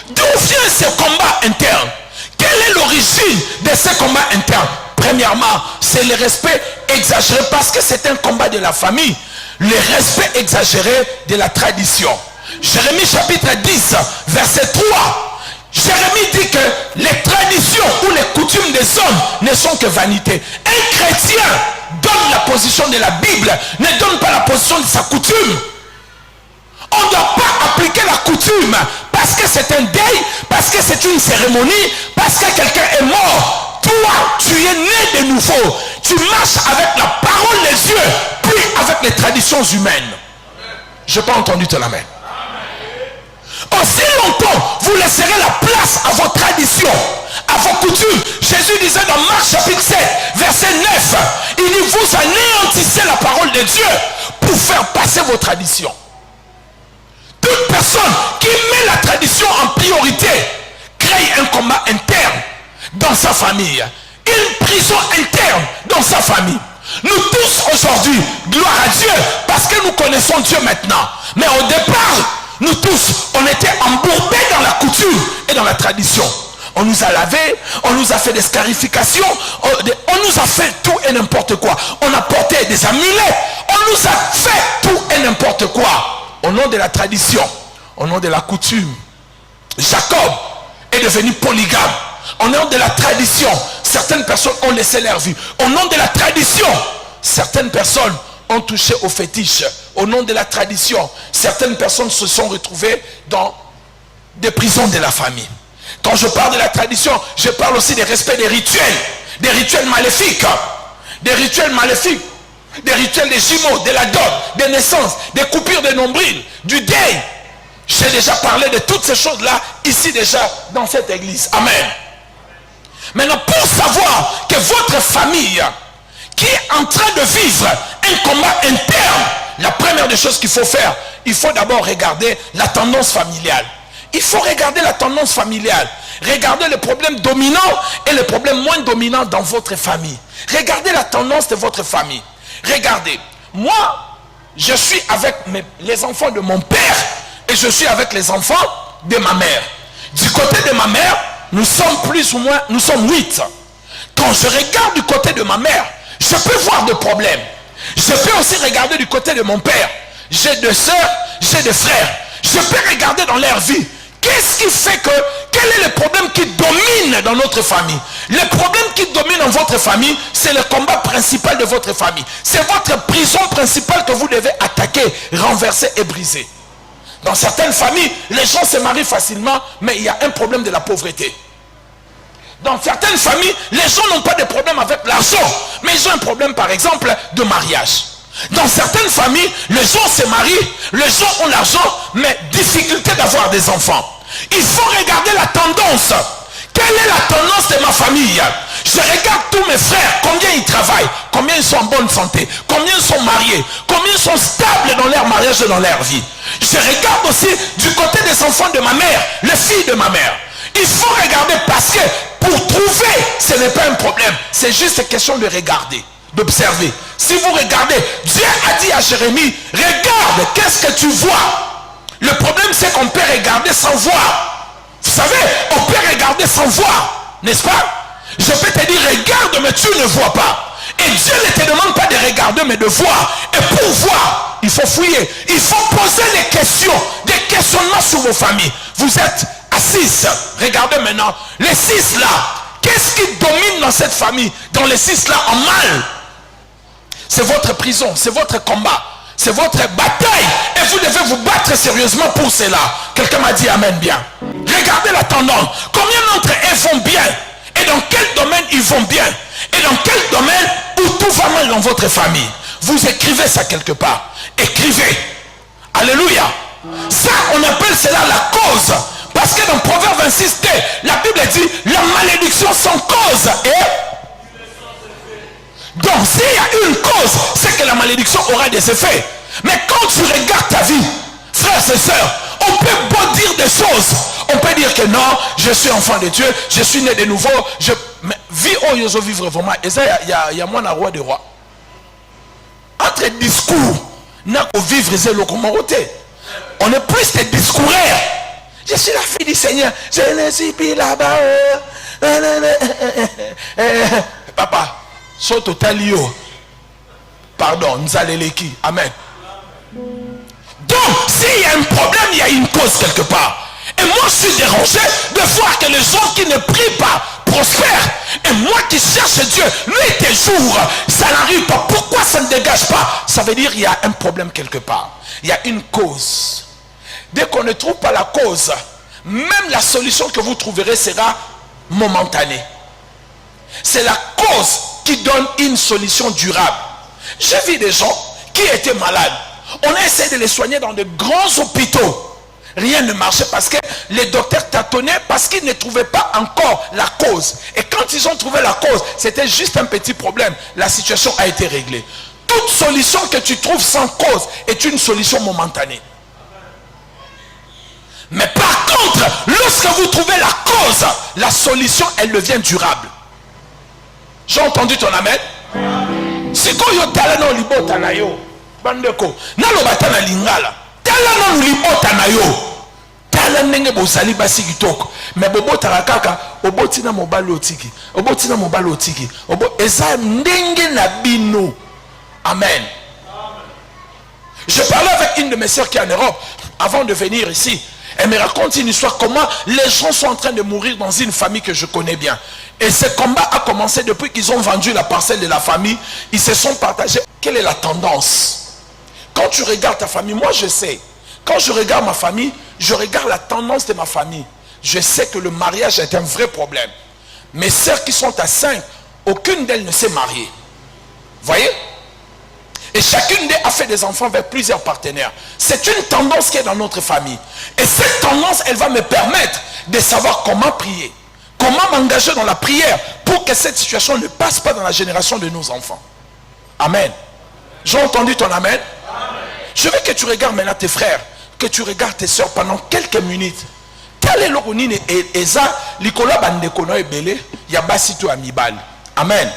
D'où vient ce combat interne? Quelle est l'origine de ce combat interne? Premièrement, c'est le respect exagéré, parce que c'est un combat de la famille. Le respect exagéré de la tradition. Jérémie chapitre 10, verset 3. Jérémie dit que les traditions ou les coutumes des hommes ne sont que vanité. Un chrétien donne la position de la Bible, ne donne pas la position de sa coutume. On ne doit pas appliquer la coutume parce que c'est un deuil, parce que c'est une cérémonie, parce que quelqu'un est mort. Toi, tu es né de nouveau. Tu marches avec la parole des Dieu, puis avec les traditions humaines. Je n'ai pas entendu ton amen. Aussi longtemps, vous laisserez la place à vos traditions, à vos coutumes. Jésus disait dans Marc chapitre 7, verset 9, il dit, vous anéantissez la parole de Dieu pour faire passer vos traditions. Toute personne qui met la tradition en priorité crée un combat interne dans sa famille, une prison interne dans sa famille. Nous tous aujourd'hui, gloire à Dieu, parce que nous connaissons Dieu maintenant. Mais au départ, nous tous, on était embourbés dans la coutume et dans la tradition. On nous a lavé, on nous a fait des scarifications, on nous a fait tout et n'importe quoi. On a porté des amulets, on nous a fait tout et n'importe quoi. Au nom de la tradition, au nom de la coutume. Jacob est devenu polygame. Au nom de la tradition, certaines personnes ont laissé leur vie. Au nom de la tradition, certaines personnes ont touché au fétiche. Au nom de la tradition, certaines personnes se sont retrouvées dans des prisons de la famille. Quand je parle de la tradition, je parle aussi des respects des rituels maléfiques. Des rituels maléfiques. Des rituels des jumeaux, de la dot, des naissances, des coupures de nombril, du deuil. J'ai déjà parlé de toutes ces choses-là ici déjà dans cette église. Amen. Maintenant, pour savoir que votre famille qui est en train de vivre un combat interne, la première des choses qu'il faut faire, il faut d'abord regarder la tendance familiale. Il faut regarder la tendance familiale. Regardez les problèmes dominants et les problèmes moins dominants dans votre famille. Regardez la tendance de votre famille. Regardez, moi, je suis avec les enfants de mon père et je suis avec les enfants de ma mère. Du côté de ma mère, nous sommes plus ou moins, nous sommes 8. Quand je regarde du côté de ma mère, je peux voir des problèmes. Je peux aussi regarder du côté de mon père. J'ai des soeurs, j'ai des frères. Je peux regarder dans leur vie. Qu'est-ce qui fait que, quel est le problème qui domine dans notre famille? Le problème qui domine dans votre famille, c'est le combat principal de votre famille. C'est votre prison principale que vous devez attaquer, renverser et briser. Dans certaines familles, les gens se marient facilement, mais il y a un problème de la pauvreté. Dans certaines familles, les gens n'ont pas de problème avec l'argent, mais ils ont un problème par exemple de mariage. Dans certaines familles, les gens se marient, les gens ont l'argent, mais difficulté d'avoir des enfants. Il faut regarder la tendance. Quelle est la tendance de ma famille? Je regarde tous mes frères, combien ils travaillent, combien ils sont en bonne santé, combien ils sont mariés, combien ils sont stables dans leur mariage et dans leur vie. Je regarde aussi du côté des enfants de ma mère, les filles de ma mère. Il faut regarder parce que pour trouver, ce n'est pas un problème. C'est juste une question de regarder, d'observer. Si vous regardez, Dieu a dit à Jérémie, regarde, qu'est-ce que tu vois? Le problème c'est qu'on peut regarder sans voir. Vous savez, on peut regarder sans voir, n'est-ce pas? Je peux te dire, regarde, mais tu ne vois pas. Et Dieu ne te demande pas de regarder, mais de voir. Et pour voir, il faut fouiller. Il faut poser des questions, des questionnements sur vos familles. Vous êtes à 6. Regardez maintenant, les 6 là, qu'est-ce qui domine dans cette famille? Dans les 6 là, en mal. C'est votre prison, c'est votre combat, c'est votre bataille. Et vous devez vous battre sérieusement pour cela. Quelqu'un m'a dit amen bien. Regardez la tendance. Combien d'entre eux vont bien? Et dans quel domaine ils vont bien? Et dans quel domaine où tout va mal dans votre famille? Vous écrivez ça quelque part. Écrivez. Alléluia. Ça, on appelle cela la cause. Parce que dans Proverbe 26, la Bible dit, la malédiction sans cause est... Donc s'il y a une cause, c'est que la malédiction aura des effets. Mais quand tu regardes ta vie, frères et sœurs, on peut beau dire des choses. On peut dire que non, je suis enfant de Dieu, je suis né de nouveau. Mais vie où ils vivre vraiment. Et ça, il y a moi un roi des rois. Entre discours, n'a qu'au vivre, c'est le communauté. On est plus des discoureurs. Je suis la fille du Seigneur. Je ne suis plus là-bas. Papa, so total yo. Pardon, Nzaleleki. Amen. Donc, s'il y a un problème, il y a une cause quelque part. Et moi, je suis dérangé de voir que les gens qui ne prient pas prospèrent. Et moi qui cherche Dieu, nuit et jour, ça n'arrive pas. Pourquoi ça ne dégage pas? Ça veut dire qu'il y a un problème quelque part. Il y a une cause. Dès qu'on ne trouve pas la cause, même la solution que vous trouverez sera momentanée. C'est la cause qui donne une solution durable. J'ai vu des gens qui étaient malades. On a essayé de les soigner dans de grands hôpitaux. Rien ne marchait parce que les docteurs tâtonnaient parce qu'ils ne trouvaient pas encore la cause. Et quand ils ont trouvé la cause, c'était juste un petit problème. La situation a été réglée. Toute solution que tu trouves sans cause est une solution momentanée. Mais par contre, lorsque vous trouvez la cause, la solution, elle devient durable. J'ai entendu ton amen? Si ko yo talano libota na yo, bandeko, na lo batana lingala. Talano libota na yo. Talano bozali basi kitoko. Mais bobota kaka, oboti na mobali otiki. Oboti na mobali otiki. Eza ndenge na bino. Amen. Je parlais avec une de mes sœurs qui est en Europe avant de venir ici. Elle me raconte une histoire comment les gens sont en train de mourir dans une famille que je connais bien. Et ce combat a commencé depuis qu'ils ont vendu la parcelle de la famille. Ils se sont partagés. Quelle est la tendance? Quand tu regardes ta famille, moi je sais. Quand je regarde ma famille, je regarde la tendance de ma famille. Je sais que le mariage est un vrai problème. Mes sœurs qui sont à 5, aucune d'elles ne s'est mariée. Voyez? Et chacune d'elles a fait des enfants avec plusieurs partenaires. C'est une tendance qui est dans notre famille. Et cette tendance, elle va me permettre de savoir comment prier. Comment m'engager dans la prière pour que cette situation ne passe pas dans la génération de nos enfants. Amen. J'ai entendu ton amen. Je veux que tu regardes maintenant tes frères, que tu regardes tes soeurs pendant quelques minutes. Quel est l'oronine et eza, l'ikola bandeko no ebele, yabasi to amibal. Amen.